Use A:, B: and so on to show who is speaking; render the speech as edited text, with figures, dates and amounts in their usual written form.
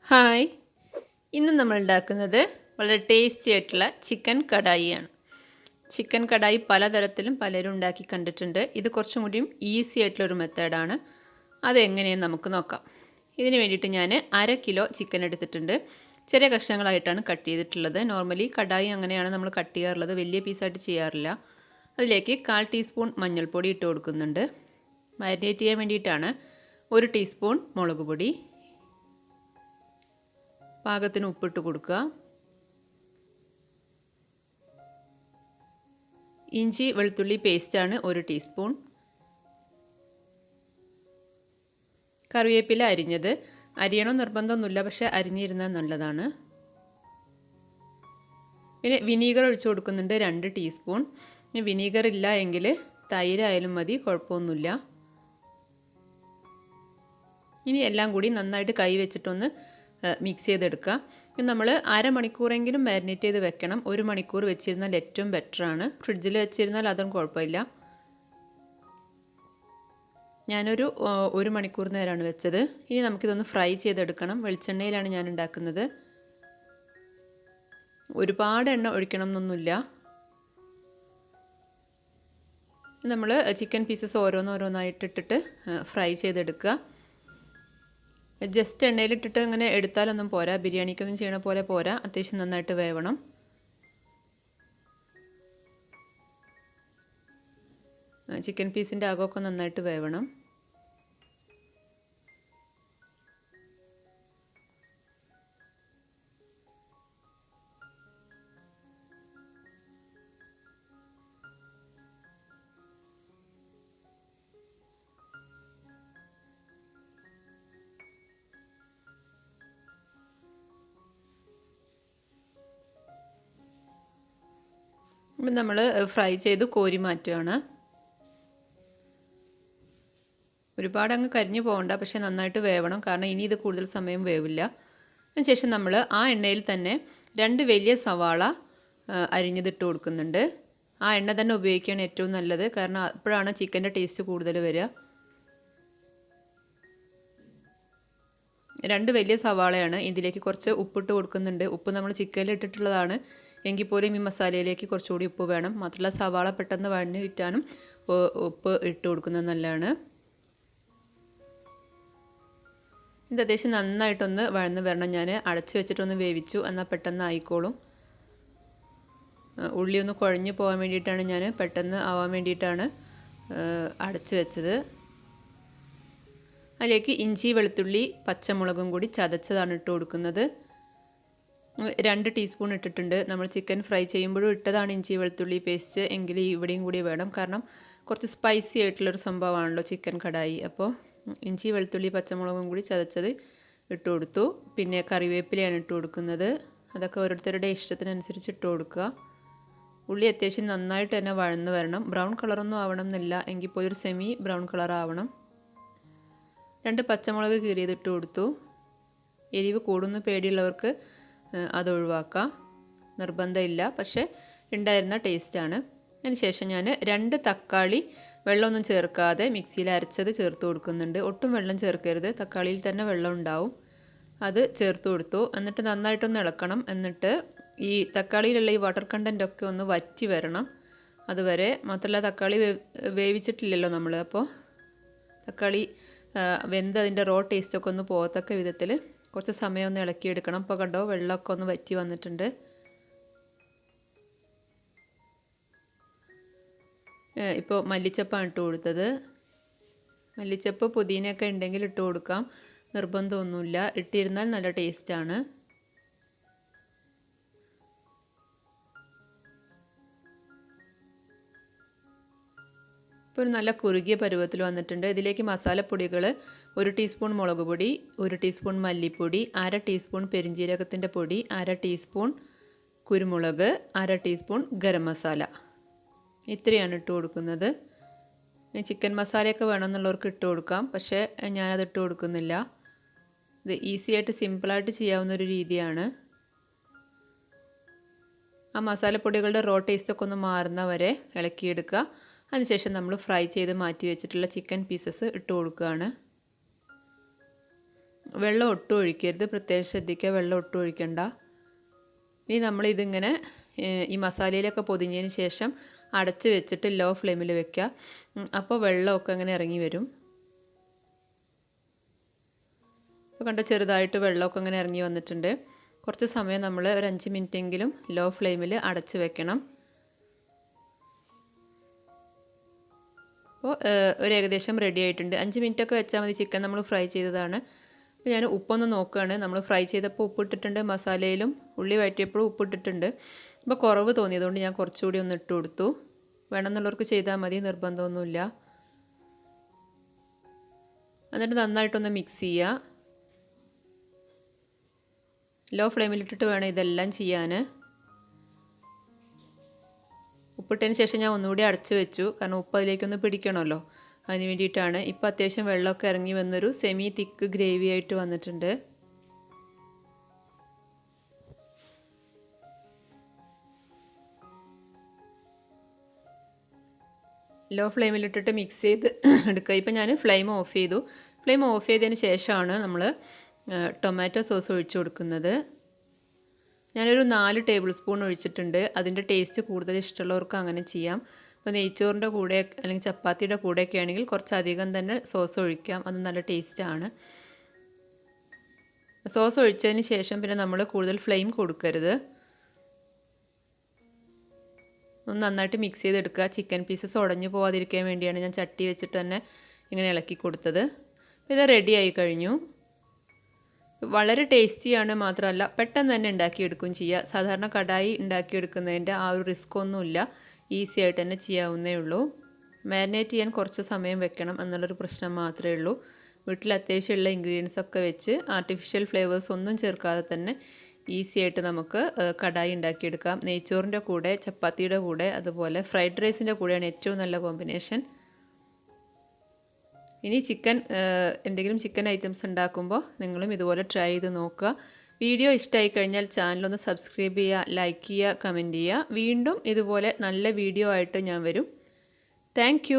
A: Hi, ഇന്ന് നമ്മൾ ഉണ്ടാക്കുന്നത് വളരെ ടേസ്റ്റി ആയിട്ടുള്ള ചിക്കൻ കടായിയാണ്. ചിക്കൻ കടായി പലതരത്തിലും പലരും ഉണ്ടാക്കി കണ്ടിട്ടുണ്ട്. ഇത് കുറച്ചും കൂടിയും ഈസി ആയിട്ടുള്ളൊരു മെത്തേഡാണ്. അതെങ്ങനെയെന്ന് നമുക്ക് നോക്കാം. ഇതിന് വേണ്ടിയിട്ട് ഞാൻ 1/2 കിലോ ചിക്കൻ എടുത്തിട്ടുണ്ട്. ചെറിയ കഷ്ണങ്ങളായിട്ടാണ് കട്ട് ചെയ്തിട്ടുള്ളത്. നോർമലി കടായി അങ്ങനെയാണ് നമ്മൾ കട്ട് ചെയ്യാറുള്ളത്, വലിയ പീസായിട്ട് ചെയ്യാറില്ല. അതിലേക്ക് 1/4 ടീസ്പൂൺ മഞ്ഞൾപ്പൊടി ഇട്ട് കൊടുക്കുന്നുണ്ട്. മാരിനേറ്റ് ചെയ്യാൻ വേണ്ടിയിട്ടാണ്. 1 ടീസ്പൂൺ മുളക് പൊടി, പാകത്തിന് ഉപ്പിട്ട് കൊടുക്കുക. ഇഞ്ചി വെളുത്തുള്ളി പേസ്റ്റാണ് 1 ടീസ്പൂൺ. കറിവേപ്പില അരിഞ്ഞത്, അരിയണം നിർബന്ധമൊന്നുമില്ല, പക്ഷേ അരിഞ്ഞിരുന്നാൽ നല്ലതാണ്. പിന്നെ വിനീഗർ ഒഴിച്ച് കൊടുക്കുന്നുണ്ട് 2 ടീസ്പൂൺ. വിനീഗർ ഇല്ല എങ്കിൽ തൈരായാലും മതി, കുഴപ്പമൊന്നുമില്ല. ഇനി എല്ലാം കൂടി നന്നായിട്ട് കൈ വെച്ചിട്ടൊന്ന് മിക്സ് ചെയ്തെടുക്കുക. നമ്മൾ അരമണിക്കൂറെങ്കിലും മാരിനേറ്റ് ചെയ്ത് വെക്കണം. 1 മണിക്കൂർ വെച്ചിരുന്നാൽ ഏറ്റവും ബെറ്ററാണ്. ഫ്രിഡ്ജിൽ വെച്ചിരുന്നാൽ അതും കുഴപ്പമില്ല. ഞാനൊരു 1 മണിക്കൂർ നേരമാണ് വെച്ചത്. ഇനി നമുക്കിതൊന്ന് ഫ്രൈ ചെയ്തെടുക്കണം. വെളിച്ചെണ്ണയിലാണ് ഞാൻ ഉണ്ടാക്കുന്നത്. ഒരുപാട് എണ്ണ ഒഴിക്കണം എന്നൊന്നുമില്ല. നമ്മൾ ചിക്കൻ പീസസ് ഓരോന്നോരോന്നായിട്ടിട്ടിട്ട് ഫ്രൈ ചെയ്തെടുക്കുക. ജസ്റ്റ് എണ്ണയിലിട്ടിട്ട് അങ്ങനെ എടുത്താലൊന്നും പോരാ, ബിരിയാണിക്കൊന്നും ചെയ്യണ പോലെ പോരാ, അത്യാവശ്യം നന്നായിട്ട് വേവണം. ചിക്കൻ പീസിൻ്റെ അകമൊക്കെ നന്നായിട്ട് വേവണം. ഇപ്പം നമ്മൾ ഫ്രൈ ചെയ്ത് കോരി മാറ്റുകയാണ്. ഒരുപാട് അങ്ങ് കരിഞ്ഞു പോകണ്ട, പക്ഷേ നന്നായിട്ട് വേവണം, കാരണം ഇനി ഇത് കൂടുതൽ സമയം വേവില്ല. അതിനുശേഷം നമ്മൾ ആ എണ്ണയിൽ തന്നെ 2 വലിയ സവാള അരിഞ്ഞതിട്ട് കൊടുക്കുന്നുണ്ട്. ആ എണ്ണ തന്നെ ഉപയോഗിക്കുകയാണ് ഏറ്റവും നല്ലത്, കാരണം അപ്പോഴാണ് ചിക്കൻ്റെ ടേസ്റ്റ് കൂടുതൽ വരിക. 2 വലിയ സവാളയാണ്. ഇതിലേക്ക് കുറച്ച് ഉപ്പിട്ട് കൊടുക്കുന്നുണ്ട്. ഉപ്പ് നമ്മൾ ചിക്കനിൽ ഇട്ടിട്ടുള്ളതാണ്, എങ്കിൽ പോലും ഈ മസാലയിലേക്ക് കുറച്ചുകൂടി ഉപ്പ് വേണം. മാത്രമല്ല സവാള പെട്ടെന്ന് വഴഞ്ഞു കിട്ടാനും ഉപ്പ് ഇട്ട് കൊടുക്കുന്നത് നല്ലതാണ്. ഇത് അത്യാവശ്യം നന്നായിട്ടൊന്ന് വഴന്ന് വരണം. ഞാൻ അടച്ച് വെച്ചിട്ടൊന്ന് വേവിച്ചു, എന്നാൽ പെട്ടെന്ന് ആയിക്കോളും. ഉള്ളി ഒന്ന് കുഴഞ്ഞു പോകാൻ വേണ്ടിയിട്ടാണ്, ഞാൻ പെട്ടെന്ന് ആവാൻ വേണ്ടിയിട്ടാണ് അടച്ച് വെച്ചത്. അതിലേക്ക് ഇഞ്ചി വെളുത്തുള്ളി പച്ചമുളകും കൂടി ചതച്ചതാണ് ഇട്ട് കൊടുക്കുന്നത്. 2 ടീസ്പൂൺ ഇട്ടിട്ടുണ്ട്. നമ്മൾ ചിക്കൻ ഫ്രൈ ചെയ്യുമ്പോഴും ഇട്ടതാണ് ഇഞ്ചി വെളുത്തുള്ളി പേസ്റ്റ്, എങ്കിൽ ഇവിടെയും കൂടി വേണം, കാരണം കുറച്ച് സ്പൈസി ആയിട്ടുള്ളൊരു സംഭവമാണല്ലോ ചിക്കൻ കടായി. അപ്പോൾ ഇഞ്ചി വെളുത്തുള്ളി പച്ചമുളകും കൂടി ചതച്ചത് ഇട്ട് കൊടുത്തു. പിന്നെ കറിവേപ്പിലയാണ് ഇട്ട് കൊടുക്കുന്നത്. അതൊക്കെ ഓരോരുത്തരുടെ ഇഷ്ടത്തിനനുസരിച്ച് ഇട്ട് കൊടുക്കുക. ഉള്ളി അത്യാവശ്യം നന്നായിട്ട് തന്നെ വഴന്ന് വരണം. ബ്രൗൺ കളറൊന്നും ആവണം എന്നില്ല, എങ്കിൽ പോയി ഒരു സെമി ബ്രൗൺ കളർ ആവണം. 2 പച്ചമുളക് കീറിയതിട്ട് കൊടുത്തു. എരിവ് കൂടുന്ന പേടിയുള്ളവർക്ക് അത് ഒഴിവാക്കാം, നിർബന്ധമില്ല, പക്ഷേ ഉണ്ടായിരുന്ന ടേസ്റ്റാണ്. അതിനുശേഷം ഞാൻ 2 തക്കാളി വെള്ളമൊന്നും ചേർക്കാതെ മിക്സിയിൽ അരച്ചത് ചേർത്ത് കൊടുക്കുന്നുണ്ട്. ഒട്ടും വെള്ളം ചേർക്കരുത്, തക്കാളിയിൽ തന്നെ വെള്ളം ഉണ്ടാവും. അത് ചേർത്ത് കൊടുത്തു. എന്നിട്ട് നന്നായിട്ടൊന്ന് ഇളക്കണം. എന്നിട്ട് ഈ തക്കാളിയിലുള്ള ഈ വാട്ടർ കണ്ടൻ്റ് ഒക്കെ ഒന്ന് വറ്റി വരണം അതുവരെ. മാത്രമല്ല തക്കാളി വേവിച്ചിട്ടില്ലല്ലോ നമ്മൾ, അപ്പോൾ തക്കാളി വെന്ത് അതിൻ്റെ റോ ടേസ്റ്റൊക്കെ ഒന്ന് പോകത്തക്ക വിധത്തിൽ കുറച്ച് സമയം ഒന്ന് ഇളക്കിയെടുക്കണം. ഇപ്പോൾ കണ്ടോ, വെള്ളമൊക്കെ ഒന്ന് വറ്റി വന്നിട്ടുണ്ട്. ഇപ്പോൾ മല്ലിച്ചപ്പാണ് ഇട്ട് കൊടുത്തത്. മല്ലിച്ചപ്പ് പുതിനയൊക്കെ ഉണ്ടെങ്കിൽ ഇട്ട് കൊടുക്കാം, നിർബന്ധമൊന്നുമില്ല. ഇട്ടിരുന്നാൽ നല്ല ടേസ്റ്റാണ്. ഇപ്പോൾ ഒരു നല്ല കുറുകിയ പരുവത്തിൽ വന്നിട്ടുണ്ട്. ഇതിലേക്ക് മസാലപ്പൊടികൾ 1 ടീസ്പൂൺ മുളക് പൊടി, 1 ടീസ്പൂൺ മല്ലിപ്പൊടി, 1/2 ടീസ്പൂൺ പെരിഞ്ജീരകത്തിൻ്റെ പൊടി, 1/2 ടീസ്പൂൺ കുരുമുളക്, 1/2 ടീസ്പൂൺ ഗരം മസാല, ഇത്രയാണ് ഇട്ട് കൊടുക്കുന്നത്. ചിക്കൻ മസാലയൊക്കെ വേണമെന്നുള്ളവർക്ക് ഇട്ട് കൊടുക്കാം, പക്ഷേ ഞാനത് ഇട്ട് കൊടുക്കുന്നില്ല. ഇത് ഈസി ആയിട്ട് സിമ്പിളായിട്ട് ചെയ്യാവുന്നൊരു രീതിയാണ്. ആ മസാലപ്പൊടികളുടെ റോ ടേസ്റ്റൊക്കെ ഒന്ന് മാറുന്നവരെ ഇളക്കിയെടുക്കുക. അതിനുശേഷം നമ്മൾ ഫ്രൈ ചെയ്ത് മാറ്റി വെച്ചിട്ടുള്ള ചിക്കൻ പീസസ് ഇട്ട് കൊടുക്കുകയാണ്. വെള്ളം ഒട്ടും ഒഴിക്കരുത്, പ്രത്യേകം ശ്രദ്ധിക്കുക, വെള്ളം ഒട്ടും ഒഴിക്കണ്ട. ഇനി നമ്മളിതിങ്ങനെ ഈ മസാലയിലൊക്കെ പൊതിഞ്ഞതിന് ശേഷം അടച്ച് വെച്ചിട്ട് ലോ ഫ്ലെയിമിൽ വെക്കുക. അപ്പോൾ വെള്ളമൊക്കെ അങ്ങനെ ഇറങ്ങി വരും. ഇപ്പോൾ കണ്ട ചെറുതായിട്ട് വെള്ളമൊക്കെ അങ്ങനെ ഇറങ്ങി വന്നിട്ടുണ്ട്. കുറച്ച് സമയം നമ്മൾ ഒരു 5 മിനിറ്റെങ്കിലും ലോ ഫ്ലെയിമിൽ അടച്ച് വെക്കണം. അപ്പോൾ ഒരു ഏകദേശം റെഡി ആയിട്ടുണ്ട്. 5 മിനിറ്റൊക്കെ വെച്ചാൽ മതി. ചിക്കൻ നമ്മൾ ഫ്രൈ ചെയ്തതാണ്. അപ്പോൾ ഞാൻ ഉപ്പൊന്ന് നോക്കുകയാണ്. നമ്മൾ ഫ്രൈ ചെയ്തപ്പോൾ ഉപ്പിട്ടിട്ടുണ്ട്, മസാലയിലും ഉള്ളി വഴറ്റിയപ്പോഴും ഉപ്പിട്ടിട്ടുണ്ട്. അപ്പോൾ കുറവ് തോന്നിയതുകൊണ്ട് ഞാൻ കുറച്ചുകൂടി ഒന്ന് ഇട്ട് കൊടുത്തു. വേണമെന്നുള്ളവർക്ക് ചെയ്താൽ മതി, നിർബന്ധമൊന്നുമില്ല. എന്നിട്ട് നന്നായിട്ടൊന്ന് മിക്സ് ചെയ്യുക. ലോ ഫ്ലെയിമിലിട്ടിട്ട് വേണം ഇതെല്ലാം ചെയ്യാൻ. ഉപ്പിട്ടതിന് ശേഷം ഞാൻ ഒന്നുകൂടി അടച്ച് വെച്ചു, കാരണം ഉപ്പ് അതിലേക്കൊന്ന് പിടിക്കണമല്ലോ, അതിന് വേണ്ടിയിട്ടാണ്. ഇപ്പോൾ അത്യാവശ്യം വെള്ളമൊക്കെ ഇറങ്ങി വന്നൊരു സെമി തിക്ക് ഗ്രേവി ആയിട്ട് വന്നിട്ടുണ്ട്. ലോ ഫ്ലെയിമിലിട്ടിട്ട് മിക്സ് ചെയ്ത് എടുക്കുക. ഇപ്പം ഞാൻ ഫ്ലെയിം ഓഫ് ചെയ്തു. ഫ്ലെയിം ഓഫ് ചെയ്തതിന് ശേഷമാണ് നമ്മൾ ടൊമാറ്റോ സോസ് ഒഴിച്ചു കൊടുക്കുന്നത്. ഞാനൊരു 4 ടേബിൾ സ്പൂൺ ഒഴിച്ചിട്ടുണ്ട്. അതിൻ്റെ ടേസ്റ്റ് കൂടുതൽ ഇഷ്ടമുള്ളവർക്ക് അങ്ങനെ ചെയ്യാം. ഇപ്പോൾ നെയ്ച്ചോറിൻ്റെ കൂടെ അല്ലെങ്കിൽ ചപ്പാത്തിയുടെ കൂടെയൊക്കെ ആണെങ്കിൽ കുറച്ചധികം തന്നെ സോസ് ഒഴിക്കാം, അത് നല്ല ടേസ്റ്റാണ്. സോസ് ഒഴിച്ചതിന് ശേഷം പിന്നെ നമ്മൾ കൂടുതൽ ഫ്ലെയിം കൊടുക്കരുത്. ഒന്ന് നന്നായിട്ട് മിക്സ് ചെയ്തെടുക്കുക. ചിക്കൻ പീസസ് ഉടഞ്ഞു പോകാതിരിക്കാൻ വേണ്ടിയാണ് ഞാൻ ചട്ടി വെച്ചിട്ട് തന്നെ ഇങ്ങനെ ഇളക്കി കൊടുത്തത്. ഇത് റെഡി ആയി കഴിഞ്ഞു. വളരെ ടേസ്റ്റിയാണ്, മാത്രമല്ല പെട്ടെന്ന് തന്നെ ഉണ്ടാക്കിയെടുക്കുകയും ചെയ്യുക. സാധാരണ കടായി ഉണ്ടാക്കിയെടുക്കുന്നതിൻ്റെ ആ ഒരു റിസ്ക് ഒന്നുമില്ല, ഈസി ആയിട്ട് തന്നെ ചെയ്യാവുന്നേ ഉള്ളൂ. മാരിനേറ്റ് ചെയ്യാൻ കുറച്ച് സമയം വെക്കണം എന്നുള്ളൊരു പ്രശ്നം മാത്രമേ ഉള്ളൂ. വീട്ടിൽ അത്യാവശ്യമുള്ള ഇൻഗ്രീഡിയൻസ് ഒക്കെ വെച്ച് ആർട്ടിഫിഷ്യൽ ഫ്ലേവേഴ്സ് ഒന്നും ചേർക്കാതെ തന്നെ ഈസി ആയിട്ട് നമുക്ക് കടായി ഉണ്ടാക്കിയെടുക്കാം. നെയ്ച്ചോറിൻ്റെ കൂടെ, ചപ്പാത്തിയുടെ കൂടെ, അതുപോലെ ഫ്രൈഡ് റൈസിൻ്റെ കൂടെയാണ് ഏറ്റവും നല്ല കോമ്പിനേഷൻ. ഇനി എന്തെങ്കിലും ചിക്കൻ ഐറ്റംസ് ഉണ്ടാക്കുമ്പോൾ നിങ്ങളും ഇതുപോലെ ട്രൈ ചെയ്ത് നോക്കുക. വീഡിയോ ഇഷ്ടമായി കഴിഞ്ഞാൽ ചാനലൊന്ന് സബ്സ്ക്രൈബ് ചെയ്യുക, ലൈക്ക് ചെയ്യുക, കമൻറ്റ് ചെയ്യുക. വീണ്ടും ഇതുപോലെ നല്ല വീഡിയോ ആയിട്ട് ഞാൻ വരും. താങ്ക്